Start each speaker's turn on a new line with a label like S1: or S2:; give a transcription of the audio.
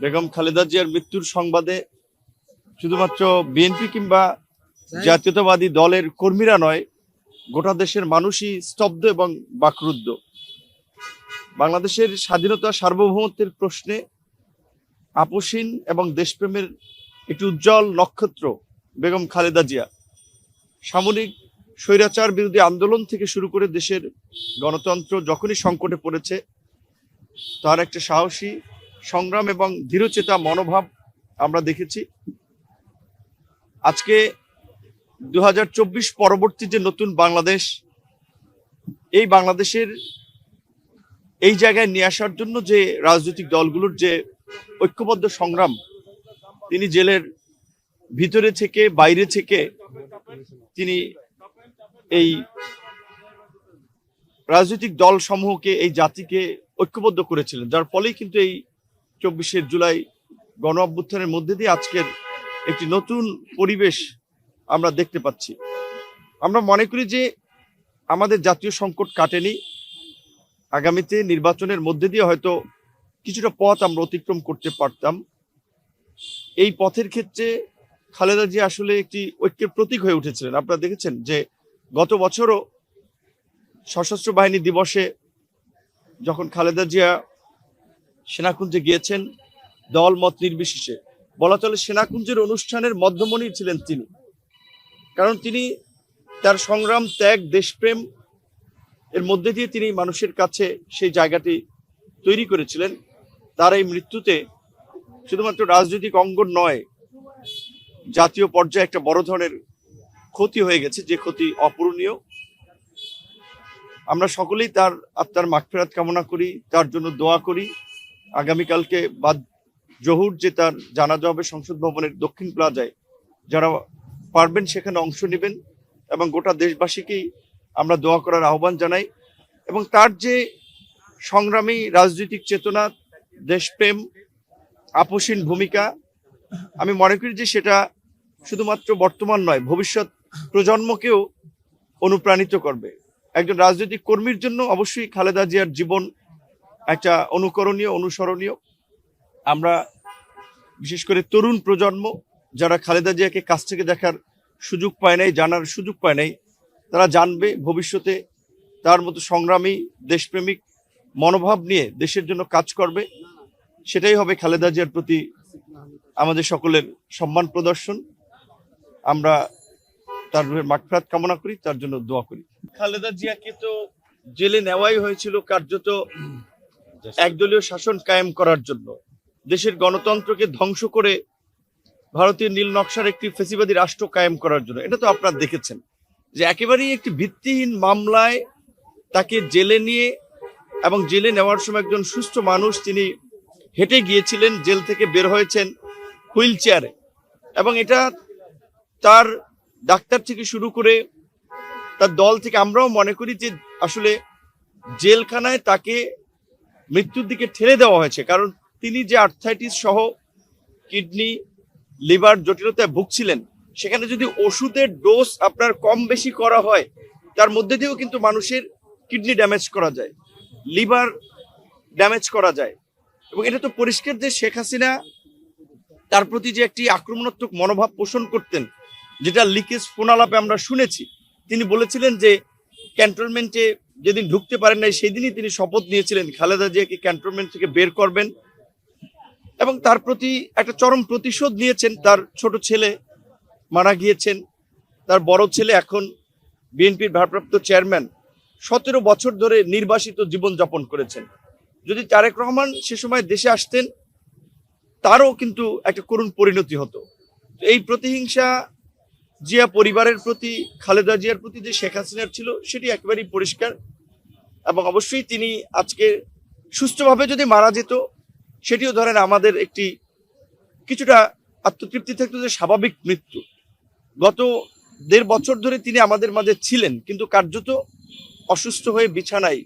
S1: বেগম খালেদা জিয়ার মৃত্যুর সংবাদে শুধুমাত্র বিএনপি কিংবা জাতীয়তাবাদী দলের কর্মীরা নয়, গোটা দেশের মানুষই স্তব্ধ এবং বাকরুদ্ধ। বাংলাদেশের স্বাধীনতা সার্বভৌমত্বের প্রশ্নে আপোষহীন এবং দেশপ্রেমের একটি উজ্জ্বল নক্ষত্র বেগম খালেদা জিয়া সামরিক স্বৈরাচার বিরোধী আন্দোলন থেকে শুরু করে দেশের গণতন্ত্র যখনই সংকটে পড়েছে, তার একটা সাহসী সংগ্রাম এবং দৃঢ়চেতা মনোভাব আমরা দেখেছি। আজকে 2024 পরবর্তী যে নতুন বাংলাদেশ, এই বাংলাদেশের এই জায়গায় নিয়ে আসার জন্য যে রাজনৈতিক দলগুলোর যে ঐক্যবদ্ধ সংগ্রাম, তিনি জেলের ভিতরে থেকে বাইরে থেকে তিনি এই রাজনৈতিক দল সমূহকে, এই জাতিকে ঐক্যবদ্ধ করেছিলেন, যার ফলেই কিন্তু এই 24শে জুলাই গণ অভ্যুত্থানের মধ্যে দিয়ে আজকের একটি নতুন পরিবেশ আমরা দেখতে পাচ্ছি। আমরা মনে করি যে আমাদের জাতীয় সংকট কাটেনি, আগামীতে নির্বাচনের মধ্যে দিয়ে হয়তো কিছুটা পথ আমরা অতিক্রম করতে পারতাম। এই পথের ক্ষেত্রে খালেদা জিয়া আসলে একটি ঐক্যের প্রতীক হয়ে উঠেছিলেন। আপনারা দেখেছেন যে গত বছরও সশস্ত্র বাহিনী দিবসে যখন খালেদা জিয়া সেনাকুঞ্জে গিয়েছেন, দল মত নির্বিশেষে বলা চলে সেনাকুঞ্জের অনুষ্ঠানের মধ্যমণি ছিলেন তিনি। কারণ তিনি তার সংগ্রাম, ত্যাগ, দেশপ্রেম এর মধ্যে দিয়ে তিনি মানুষের কাছে সেই জায়গাটি তৈরি করেছিলেন। তার এই মৃত্যুতে শুধুমাত্র রাজনৈতিক অঙ্গন নয়, জাতীয় পর্যায়ে একটা বড় ধরনের ক্ষতি হয়ে গেছে, যে ক্ষতি অপূরণীয়। আমরা সকলেই তার আত্মার মাগফিরাত কামনা করি, তার জন্য দোয়া করি। আগামীকালকে বাদ জহুর যে তার জানাজা হবে সংসদ ভবনের দক্ষিণ প্লাজায়, যারা পারবেন সেখানে অংশ নেবেন এবং গোটা দেশবাসীকেই আমরা দোয়া করার আহ্বান জানাই। এবং তার যে সংগ্রামী রাজনৈতিক চেতনা, দেশপ্রেম, আপোষহীন ভূমিকা, আমি মনে করি যে সেটা শুধুমাত্র বর্তমান নয়, ভবিষ্যৎ প্রজন্মকেও অনুপ্রাণিত করবে। একজন রাজনৈতিক কর্মীর জন্য অবশ্যই খালেদা জিয়ার জীবন একটা অনুকরণীয়, অনুসরণীয়। আমরা বিশেষ করে তরুণ প্রজন্ম যারা খালেদা জিয়াকে কাছ থেকে দেখার সুযোগ পায় নাই, জানার সুযোগ পায় নাই, তারা জানবে ভবিষ্যতে তার মতো সংগ্রামী, দেশপ্রেমিক মনোভাব নিয়ে দেশের জন্য কাজ করবে। সেটাই হবে খালেদা জিয়ার প্রতি আমাদের সকলের সম্মান প্রদর্শন। আমরা তার মাগফিরাত কামনা করি, তার জন্য দোয়া করি। খালেদা জিয়াকে তো জেলে নেওয়াই হয়েছিল কার্যত একদলীয় শাসন কায়েম করার জন্য, দেশের গণতন্ত্রকে ধ্বংস করে ভারতীয় নীল নকশার একটি ফেসিবাদী রাষ্ট্র কায়েম করার জন্য। এটা তো আপনারা দেখেছেন যে একেবারেই একটি ভিত্তিহীন মামলায় তাকে জেলে নিয়ে, এবং জেলে নেওয়ার সময় একজন সুস্থ মানুষ, তিনি হেঁটে গিয়েছিলেন, জেল থেকে বের হয়েছেন হুইল চেয়ারে। এবং এটা তার ডাক্তার থেকে শুরু করে তার দল থেকে আমরাও মনে করি যে আসলে জেলখানায় তাকে মৃত্যুর দিকে ঠেলে দেওয়া হয়েছে। কারণ তিনি যে আর্থ্রাইটিস সহ কিডনি, লিভার জটিলতায় ভুগছিলেন, সেখানে যদি ওষুধের ডোজ আপনার কম বেশি করা হয়, তার মধ্যে দিয়েও কিন্তু মানুষের কিডনি ড্যামেজ করা যায়, লিভার ড্যামেজ করা যায়। এবং এটা তো পরিষ্কার যে শেখ হাসিনা তার প্রতি যে একটি আক্রমণাত্মক মনোভাব পোষণ করতেন, যেটা লিকেজ ফোনালাপে আমরা শুনেছি। তিনি বলেছিলেন যে ক্যান্টনমেন্টে যেদিন ঢুকতে পারেন নাই, সেই দিনই তিনি শপথ নিয়েছিলেন খালেদা জিয়াকে ক্যান্টনমেন্ট থেকে বের করবেন, এবং তার প্রতি একটা চরম প্রতিশোধ নিয়েছেন। তার ছোট ছেলে মারা গিয়েছেন, তার বড় ছেলে এখন বিএনপির ভারপ্রাপ্ত চেয়ারম্যান, 17 বছর ধরে নির্বাসিত জীবনযাপন করেছেন। যদি তারেক রহমান সে সময় দেশে আসতেন, তারও কিন্তু একটা করুণ পরিণতি হতো। এই প্রতিহিংসা জিয়া পরিবারের প্রতি, খালেদা জিয়ার প্রতি যে শেখ হাসিনার ছিল, সেটি একেবারেই পরিষ্কার। এবং অবশ্যই তিনি আজকে সুস্থভাবে যদি মারা যেত, সেটিও ধরেন আমাদের একটি কিছুটা আত্মতৃপ্তি থাকতো যে স্বাভাবিক মৃত্যু। গত 1.5 বছর ধরে তিনি আমাদের মাঝে ছিলেন, কিন্তু কার্যত অসুস্থ হয়ে বিছানায়